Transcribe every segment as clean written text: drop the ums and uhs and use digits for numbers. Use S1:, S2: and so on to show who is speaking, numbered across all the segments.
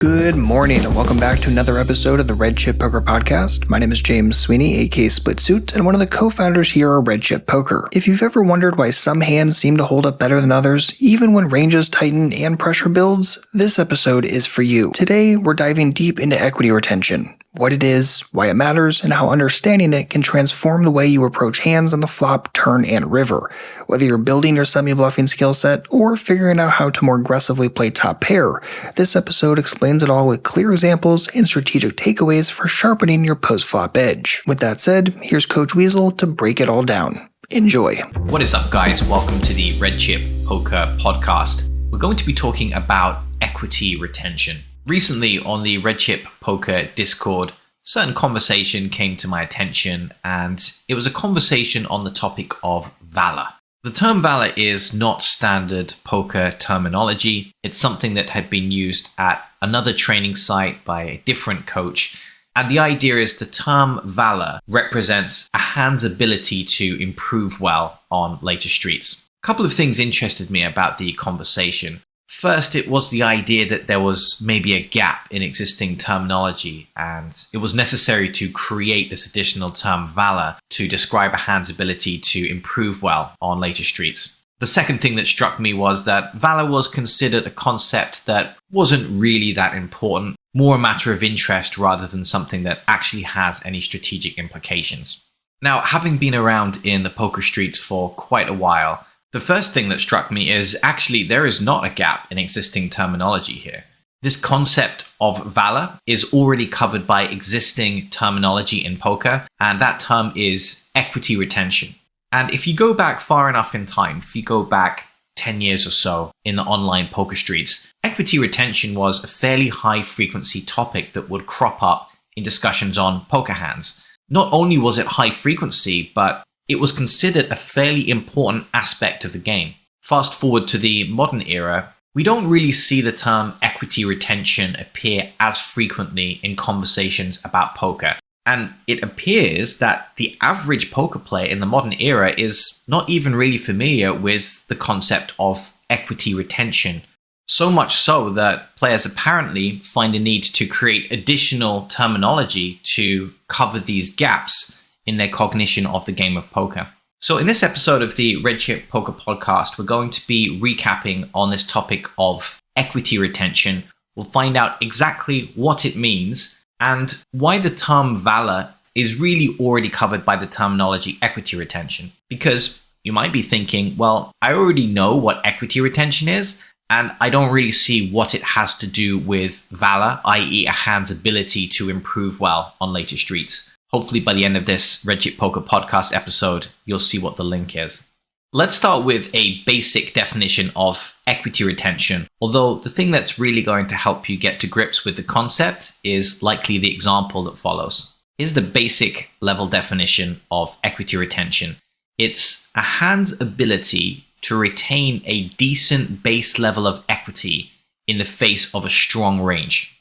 S1: Good morning and welcome back to another episode of the Red Chip Poker Podcast. My name is James Sweeney, aka Split Suit, and one of the co-founders here at Red Chip Poker. If you've ever wondered why some hands seem to hold up better than others, even when ranges tighten and pressure builds, this episode is for you. Today, we're diving deep into equity retention, what it is, why it matters, and how understanding it can transform the way you approach hands on the flop, turn, and river. Whether you're building your semi-bluffing skill set or figuring out how to more aggressively play top pair, this episode explains it all with clear examples and strategic takeaways for sharpening your post-flop edge. With that said, here's Coach Weasel to break it all down. Enjoy.
S2: What is up, guys? Welcome to the Red Chip Poker Podcast. We're going to be talking about equity retention. Recently on the Red Chip Poker Discord, a certain conversation came to my attention, and it was a conversation on the topic of valor. The term valor is not standard poker terminology. It's something that had been used at another training site by a different coach. And the idea is the term valor represents a hand's ability to improve well on later streets. A couple of things interested me about the conversation. First, it was the idea that there was maybe a gap in existing terminology, and it was necessary to create this additional term valor to describe a hand's ability to improve well on later streets. The second thing that struck me was that valor was considered a concept that wasn't really that important, more a matter of interest rather than something that actually has any strategic implications. Now, having been around in the poker streets for quite a while, the first thing that struck me is actually there is not a gap in existing terminology here. This concept of valor is already covered by existing terminology in poker, and that term is equity retention. And if you go back far enough in time, if you go back 10 years or so in the online poker streets, equity retention was a fairly high frequency topic that would crop up in discussions on poker hands. Not only was it high frequency, but it was considered a fairly important aspect of the game. Fast forward to the modern era, we don't really see the term equity retention appear as frequently in conversations about poker. And it appears that the average poker player in the modern era is not even really familiar with the concept of equity retention. So much so that players apparently find a need to create additional terminology to cover these gaps in their cognition of the game of poker. So in this episode of the Red Chip Poker Podcast, we're going to be recapping on this topic of equity retention. We'll find out exactly what it means and why the term valor is really already covered by the terminology equity retention. Because you might be thinking, well, I already know what equity retention is, and I don't really see what it has to do with valor, i.e. a hand's ability to improve well on later streets. Hopefully by the end of this Red Chip Poker Podcast episode, you'll see what the link is. Let's start with a basic definition of equity retention, although the thing that's really going to help you get to grips with the concept is likely the example that follows. Here's the basic level definition of equity retention. It's a hand's ability to retain a decent base level of equity in the face of a strong range.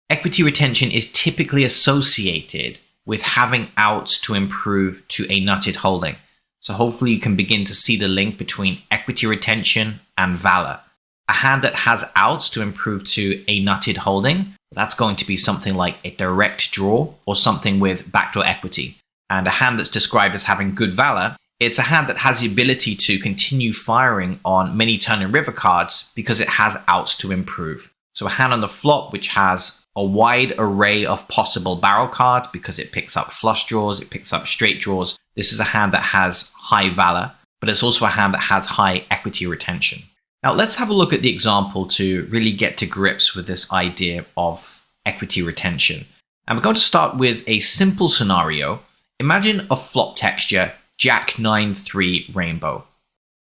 S2: Equity retention is typically associated with having outs to improve to a nutted holding. So hopefully you can begin to see the link between equity retention and valor. A hand that has outs to improve to a nutted holding, that's going to be something like a direct draw or something with backdoor equity. And a hand that's described as having good valor, it's a hand that has the ability to continue firing on many turn and river cards because it has outs to improve. So a hand on the flop which has a wide array of possible barrel cards because it picks up flush draws, it picks up straight draws. This is a hand that has high valor, but it's also a hand that has high equity retention. Now let's have a look at the example to really get to grips with this idea of equity retention. And we're going to start with a simple scenario. Imagine a flop texture, Jack 9-3 rainbow.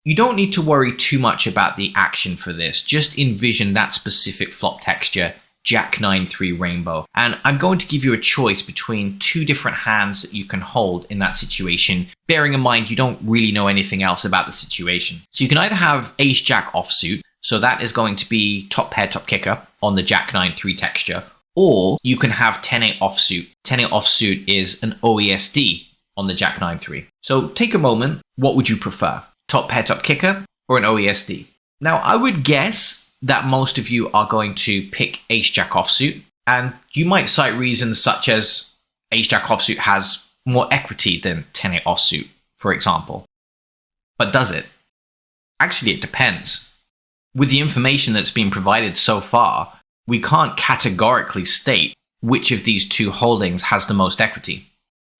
S2: You don't need to worry too much about the action for this. Just envision that specific flop texture, Jack 9-3 rainbow. And I'm going to give you a choice between two different hands that you can hold in that situation, bearing in mind you don't really know anything else about the situation. So you can either have Ace Jack offsuit, so that is going to be top pair, top kicker on the Jack 9-3 texture, or you can have 10-8 offsuit. 10-8 offsuit is an OESD on the Jack 9-3. So take a moment, what would you prefer? Top pair, top kicker, or an OESD? Now I would guess that most of you are going to pick ace-jack offsuit, and you might cite reasons such as ace-jack offsuit has more equity than 10-8 offsuit, for example. But does it? Actually, it depends. With the information that's been provided so far, we can't categorically state which of these two holdings has the most equity.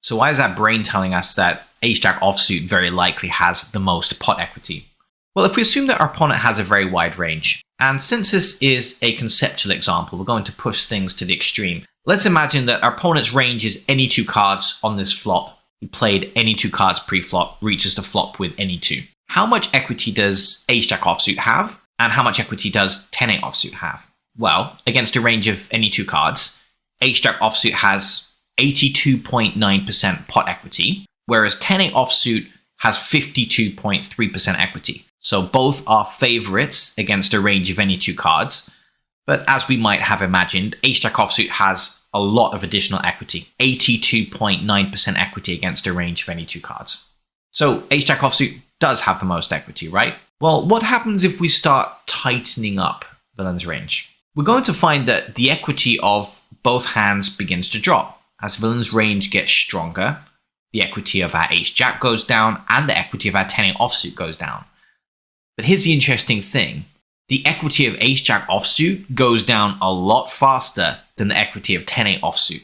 S2: So why is our brain telling us that ace-jack offsuit very likely has the most pot equity? Well, if we assume that our opponent has a very wide range, and since this is a conceptual example, we're going to push things to the extreme. Let's imagine that our opponent's range is any two cards on this flop. He played any two cards pre-flop, reaches the flop with any two. How much equity does ace-jack offsuit have? And how much equity does 10-8 offsuit have? Well, against a range of any two cards, ace-jack offsuit has 82.9% pot equity, whereas 10-8 offsuit has 52.3% equity. So both are favorites against a range of any two cards. But as we might have imagined, ace-jack offsuit has a lot of additional equity, 82.9% equity against a range of any two cards. So ace-jack offsuit does have the most equity, right? Well, what happens if we start tightening up villain's range? We're going to find that the equity of both hands begins to drop. As villain's range gets stronger, the equity of our ace-jack goes down and the equity of our 10-8 offsuit goes down. But here's the interesting thing. The equity of ace-jack offsuit goes down a lot faster than the equity of 10-8 offsuit.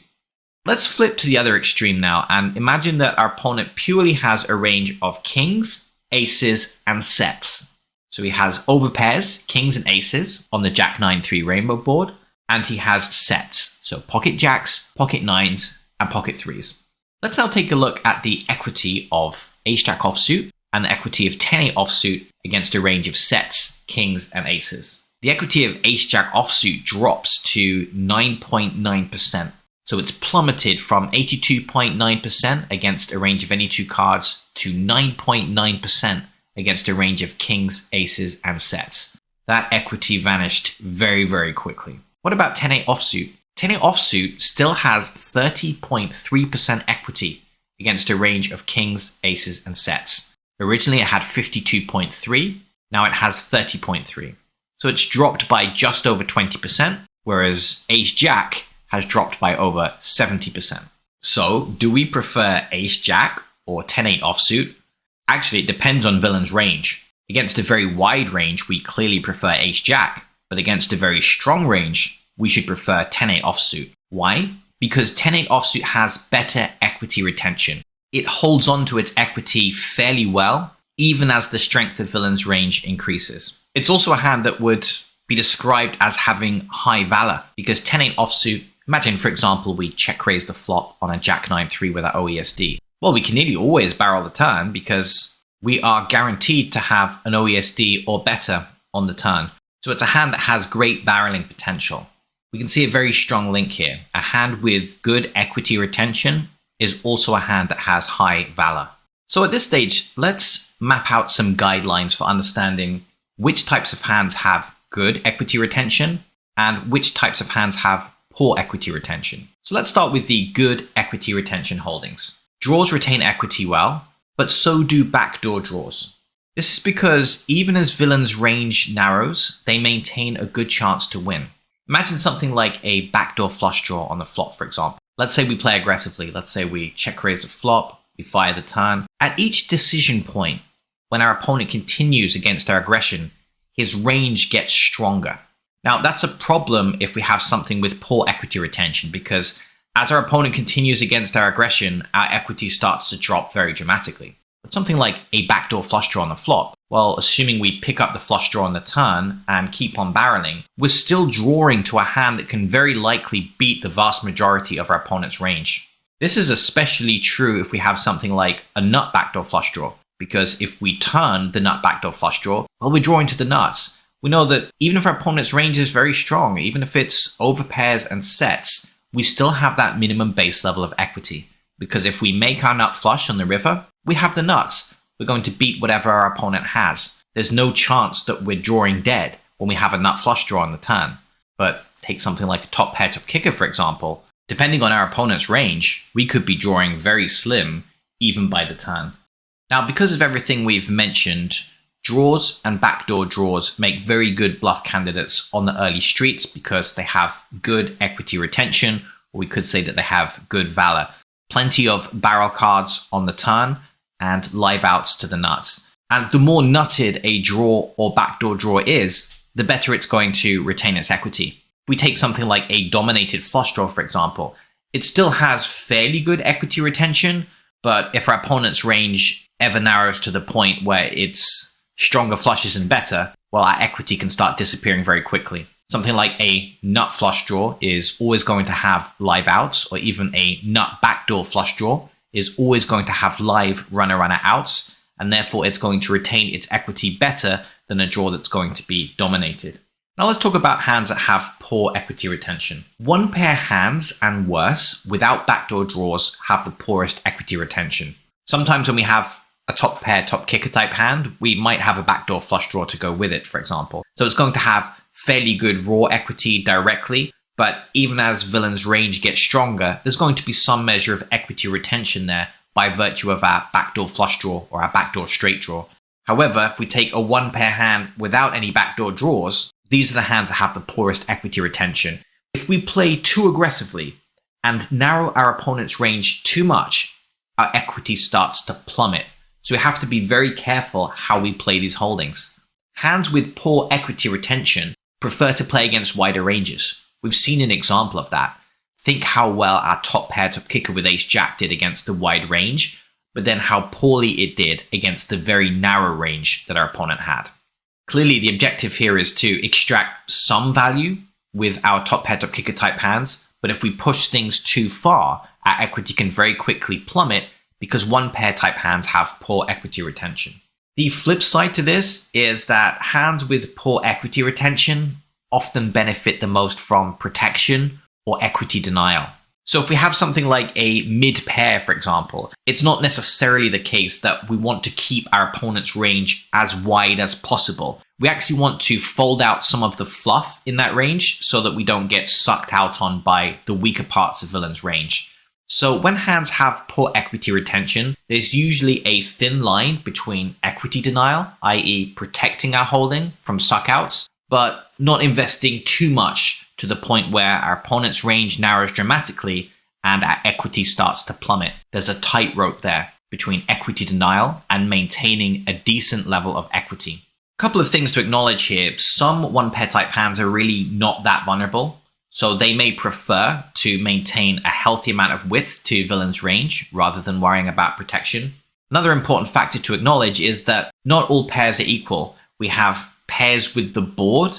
S2: Let's flip to the other extreme now and imagine that our opponent purely has a range of kings, aces, and sets. So he has overpairs, kings and aces, on the Jack 9-3 rainbow board, and he has sets, so pocket jacks, pocket nines, and pocket threes. Let's now take a look at the equity of ace-jack offsuit and the equity of 10-8 offsuit against a range of sets, kings, and aces. The equity of ace-jack offsuit drops to 9.9%. So it's plummeted from 82.9% against a range of any two cards to 9.9% against a range of kings, aces, and sets. That equity vanished very, very quickly. What about 10-8 offsuit? 10-8 offsuit still has 30.3% equity against a range of kings, aces, and sets. Originally it had 52.3, now it has 30.3. So it's dropped by just over 20%, whereas ace-jack has dropped by over 70%. So, do we prefer ace-jack or 10-8 offsuit? Actually, it depends on villain's range. Against a very wide range, we clearly prefer ace-jack, but against a very strong range, we should prefer 10-8 offsuit. Why? Because 10-8 offsuit has better equity retention. It holds on to its equity fairly well, even as the strength of villain's range increases. It's also a hand that would be described as having high valor, because 10-8 offsuit, imagine, for example, we check raise the flop on a Jack 9-3 with our OESD. Well, we can nearly always barrel the turn because we are guaranteed to have an OESD or better on the turn. So it's a hand that has great barreling potential. We can see a very strong link here. A hand with good equity retention is also a hand that has high valor. So at this stage, let's map out some guidelines for understanding which types of hands have good equity retention and which types of hands have poor equity retention. So let's start with the good equity retention holdings. Draws retain equity well, but so do backdoor draws. This is because even as villains' range narrows, they maintain a good chance to win. Imagine something like a backdoor flush draw on the flop, for example. Let's say we play aggressively. Let's say we check raise the flop, we fire the turn. At each decision point, when our opponent continues against our aggression, his range gets stronger. Now, that's a problem if we have something with poor equity retention, because as our opponent continues against our aggression, our equity starts to drop very dramatically. But something like a backdoor flush draw on the flop, well, assuming we pick up the flush draw on the turn and keep on barreling, we're still drawing to a hand that can very likely beat the vast majority of our opponent's range. This is especially true if we have something like a nut backdoor flush draw, because if we turn the nut backdoor flush draw, well, we're drawing to the nuts. We know that even if our opponent's range is very strong, even if it's over pairs and sets, we still have that minimum base level of equity. Because if we make our nut flush on the river, we have the nuts. We're going to beat whatever our opponent has. There's no chance that we're drawing dead when we have a nut flush draw on the turn. But take something like a top pair top kicker, for example. Depending on our opponent's range, we could be drawing very slim even by the turn. Now, because of everything we've mentioned, Draws and backdoor draws make very good bluff candidates on the early streets because they have good equity retention, or we could say that they have good valor. Plenty of barrel cards on the turn and live outs to the nuts. And the more nutted a draw or backdoor draw is, the better it's going to retain its equity. If we take something like a dominated flush draw, for example, it still has fairly good equity retention, but if our opponent's range ever narrows to the point where it's stronger flushes and better, well, our equity can start disappearing very quickly. Something like a nut flush draw is always going to have live outs, or even a nut backdoor flush draw is always going to have live runner-runner outs, and therefore it's going to retain its equity better than a draw that's going to be dominated. Now let's talk about hands that have poor equity retention. One pair hands and worse without backdoor draws have the poorest equity retention. Sometimes when we have a top pair, top kicker type hand, we might have a backdoor flush draw to go with it, for example. So it's going to have fairly good raw equity directly, but even as villain's range gets stronger, there's going to be some measure of equity retention there by virtue of our backdoor flush draw or our backdoor straight draw. However, if we take a one pair hand without any backdoor draws, these are the hands that have the poorest equity retention. If we play too aggressively and narrow our opponent's range too much, our equity starts to plummet. So we have to be very careful how we play these holdings. Hands with poor equity retention prefer to play against wider ranges. We've seen an example of that. Think how well our top pair, top kicker with ace jack did against the wide range, but then how poorly it did against the very narrow range that our opponent had. Clearly, the objective here is to extract some value with our top pair, top kicker type hands, but if we push things too far, our equity can very quickly plummet because one pair type hands have poor equity retention. The flip side to this is that hands with poor equity retention often benefit the most from protection or equity denial. So if we have something like a mid pair, for example, it's not necessarily the case that we want to keep our opponent's range as wide as possible. We actually want to fold out some of the fluff in that range so that we don't get sucked out on by the weaker parts of villain's range. So when hands have poor equity retention, there's usually a thin line between equity denial, i.e. protecting our holding from suckouts, but not investing too much to the point where our opponent's range narrows dramatically and our equity starts to plummet. There's a tightrope there between equity denial and maintaining a decent level of equity. A couple of things to acknowledge here. Some one pair type hands are really not that vulnerable. So they may prefer to maintain a healthy amount of width to villain's range rather than worrying about protection. Another important factor to acknowledge is that not all pairs are equal. We have pairs with the board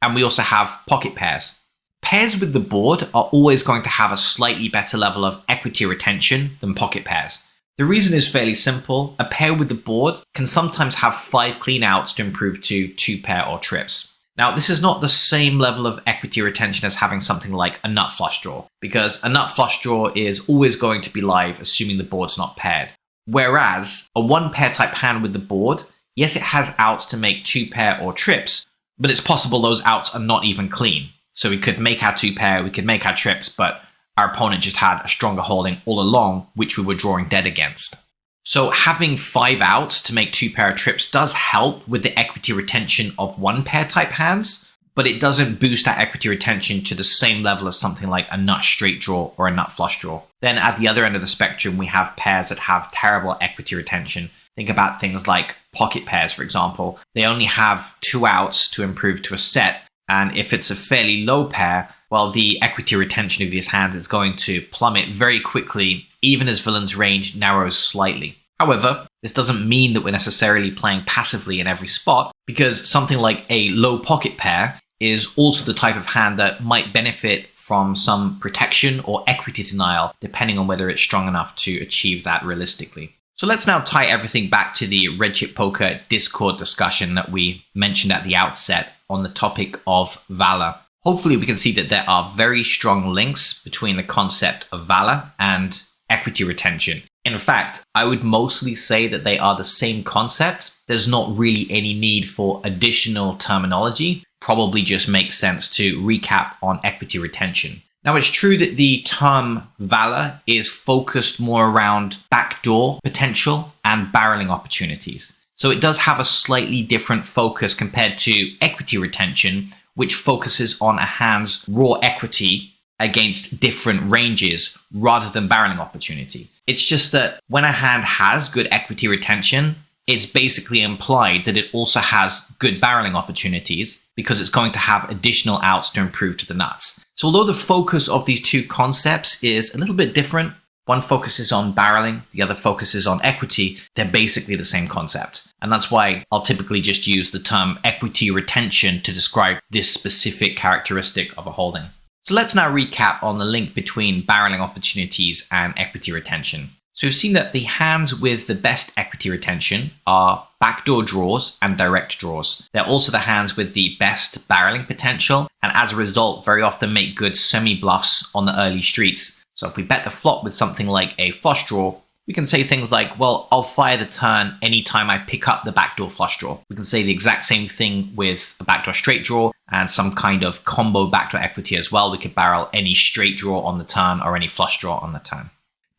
S2: and we also have pocket pairs. Pairs with the board are always going to have a slightly better level of equity retention than pocket pairs. The reason is fairly simple. A pair with the board can sometimes have 5 clean outs to improve to 2 pair or trips. Now, this is not the same level of equity retention as having something like a nut flush draw, because a nut flush draw is always going to be live, assuming the board's not paired. Whereas a one pair type hand with the board, yes, it has outs to make 2 pair or trips, but it's possible those outs are not even clean. So we could make our 2 pair, we could make our trips, but our opponent just had a stronger holding all along, which we were drawing dead against. So having 5 outs to make 2 pair trips does help with the equity retention of one pair type hands, but it doesn't boost that equity retention to the same level as something like a nut straight draw or a nut flush draw. Then at the other end of the spectrum, we have pairs that have terrible equity retention. Think about things like pocket pairs, for example. They only have 2 outs to improve to a set, and if it's a fairly low pair, well, the equity retention of these hands is going to plummet very quickly, even as villain's range narrows slightly. However, this doesn't mean that we're necessarily playing passively in every spot, because something like a low pocket pair is also the type of hand that might benefit from some protection or equity denial, depending on whether it's strong enough to achieve that realistically. So let's now tie everything back to the Red Chip Poker Discord discussion that we mentioned at the outset on the topic of valor. Hopefully we can see that there are very strong links between the concept of valor and equity retention. In fact, I would mostly say that they are the same concept. There's not really any need for additional terminology. Probably just makes sense to recap on equity retention. Now, it's true that the term valor is focused more around backdoor potential and barreling opportunities. So it does have a slightly different focus compared to equity retention, which focuses on a hand's raw equity against different ranges rather than barreling opportunity. It's just that when a hand has good equity retention, it's basically implied that it also has good barreling opportunities because it's going to have additional outs to improve to the nuts. So although the focus of these two concepts is a little bit different, one focuses on barreling, the other focuses on equity, they're basically the same concept. And that's why I'll typically just use the term equity retention to describe this specific characteristic of a holding. So let's now recap on the link between barreling opportunities and equity retention. So we've seen that the hands with the best equity retention are backdoor draws and direct draws. They're also the hands with the best barreling potential, and as a result, very often make good semi-bluffs on the early streets. So if we bet the flop with something like a flush draw, we can say things like, well, I'll fire the turn anytime I pick up the backdoor flush draw. We can say the exact same thing with a backdoor straight draw and some kind of combo backdoor equity as well. We could barrel any straight draw on the turn or any flush draw on the turn.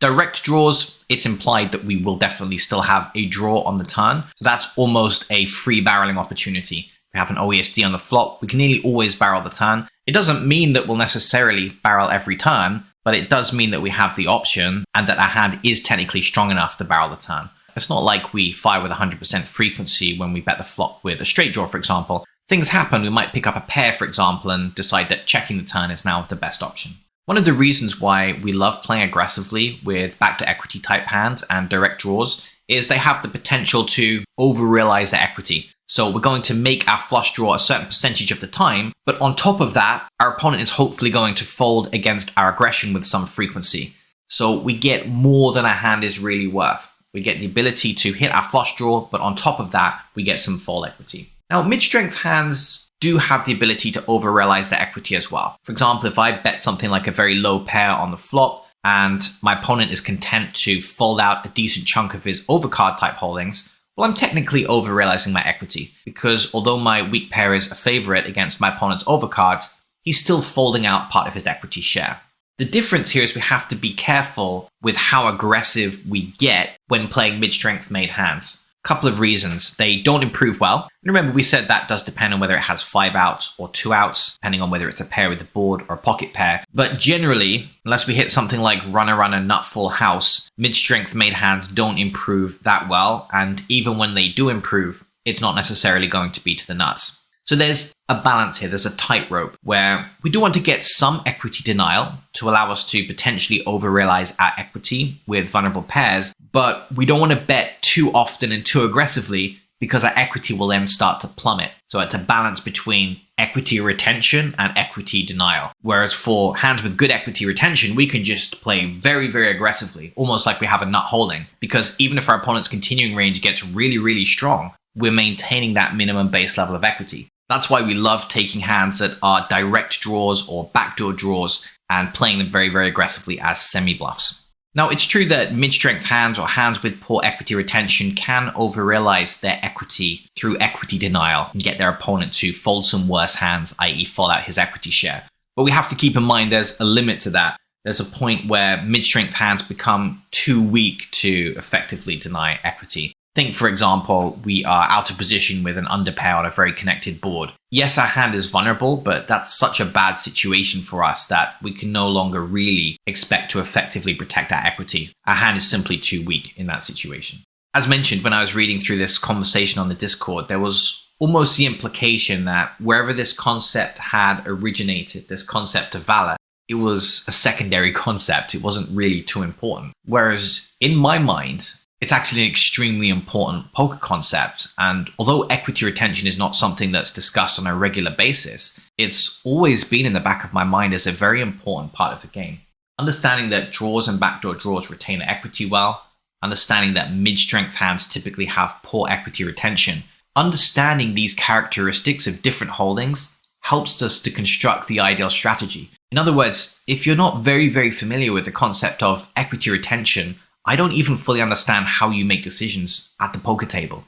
S2: Direct draws, it's implied that we will definitely still have a draw on the turn. So that's almost a free barreling opportunity. If we have an OESD on the flop, we can nearly always barrel the turn. It doesn't mean that we'll necessarily barrel every turn, but it does mean that we have the option and that our hand is technically strong enough to barrel the turn. It's not like we fire with 100% frequency when we bet the flop with a straight draw, for example. Things happen, we might pick up a pair, for example, and decide that checking the turn is now the best option. One of the reasons why we love playing aggressively with backdoor equity type hands and direct draws is they have the potential to over-realize their equity. So we're going to make our flush draw a certain percentage of the time, but on top of that, our opponent is hopefully going to fold against our aggression with some frequency. So we get more than our hand is really worth. We get the ability to hit our flush draw, but on top of that, we get some fold equity. Now, mid-strength hands do have the ability to over-realize their equity as well. For example, if I bet something like a very low pair on the flop and my opponent is content to fold out a decent chunk of his overcard type holdings, well, I'm technically over-realizing my equity because although my weak pair is a favorite against my opponent's overcards, he's still folding out part of his equity share. The difference here is we have to be careful with how aggressive we get when playing mid-strength made hands. Couple of reasons. They don't improve well. And remember, we said that does depend on whether it has 5 outs or 2 outs, depending on whether it's a pair with the board or a pocket pair. But generally, unless we hit something like runner, nut full house, mid-strength made hands don't improve that well. And even when they do improve, it's not necessarily going to be to the nuts. So there's a balance here. There's a tightrope where we do want to get some equity denial to allow us to potentially over-realize our equity with vulnerable pairs, but we don't want to bet too often and too aggressively because our equity will then start to plummet. So it's a balance between equity retention and equity denial. Whereas for hands with good equity retention, we can just play very, very aggressively, almost like we have a nut holding, because even if our opponent's continuing range gets really, really strong, we're maintaining that minimum base level of equity. That's why we love taking hands that are direct draws or backdoor draws and playing them very, very aggressively as semi-bluffs. Now, it's true that mid-strength hands or hands with poor equity retention can over-realize their equity through equity denial and get their opponent to fold some worse hands, i.e. fold out his equity share. But we have to keep in mind there's a limit to that. There's a point where mid-strength hands become too weak to effectively deny equity. Think, for example, we are out of position with an underpair on a very connected board. Yes, our hand is vulnerable, but that's such a bad situation for us that we can no longer really expect to effectively protect our equity. Our hand is simply too weak in that situation. As mentioned, when I was reading through this conversation on the Discord, there was almost the implication that wherever this concept had originated, this concept of valor, it was a secondary concept. It wasn't really too important. Whereas in my mind, it's actually an extremely important poker concept, and although equity retention is not something that's discussed on a regular basis, it's always been in the back of my mind as a very important part of the game. Understanding that draws and backdoor draws retain equity well, understanding that mid-strength hands typically have poor equity retention, understanding these characteristics of different holdings helps us to construct the ideal strategy. In other words, if you're not very, very familiar with the concept of equity retention, I don't even fully understand how you make decisions at the poker table.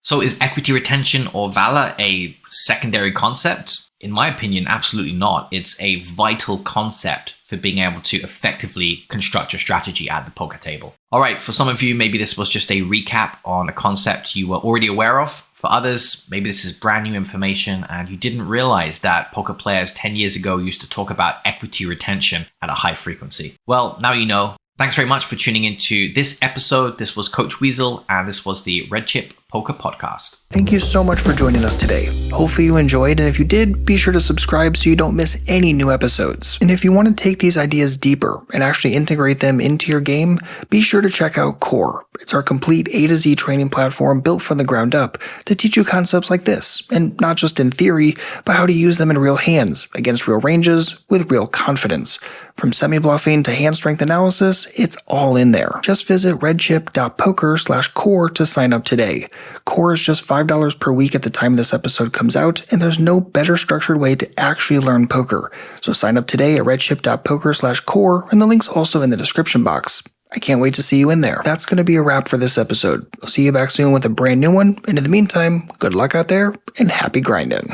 S2: So is equity retention or valor a secondary concept? In my opinion, absolutely not. It's a vital concept for being able to effectively construct your strategy at the poker table. All right, for some of you, maybe this was just a recap on a concept you were already aware of. For others, maybe this is brand new information and you didn't realize that poker players 10 years ago used to talk about equity retention at a high frequency. Well, now you know. Thanks very much for tuning into this episode. This was Coach Weasel, and this was the Red Chip Poker Podcast.
S1: Thank you so much for joining us today. Hopefully you enjoyed, and if you did, be sure to subscribe so you don't miss any new episodes. And if you want to take these ideas deeper and actually integrate them into your game, be sure to check out Core. It's our complete A to Z training platform built from the ground up to teach you concepts like this, and not just in theory, but how to use them in real hands, against real ranges, with real confidence. From semi-bluffing to hand strength analysis, it's all in there. Just visit redchip.poker/core to sign up today. Core is just $5 per week at the time this episode comes out, and there's no better structured way to actually learn poker. So sign up today at redchip.poker/core, and the link's also in the description box. I can't wait to see you in there. That's going to be a wrap for this episode. I'll see you back soon with a brand new one, and in the meantime, good luck out there, and happy grinding.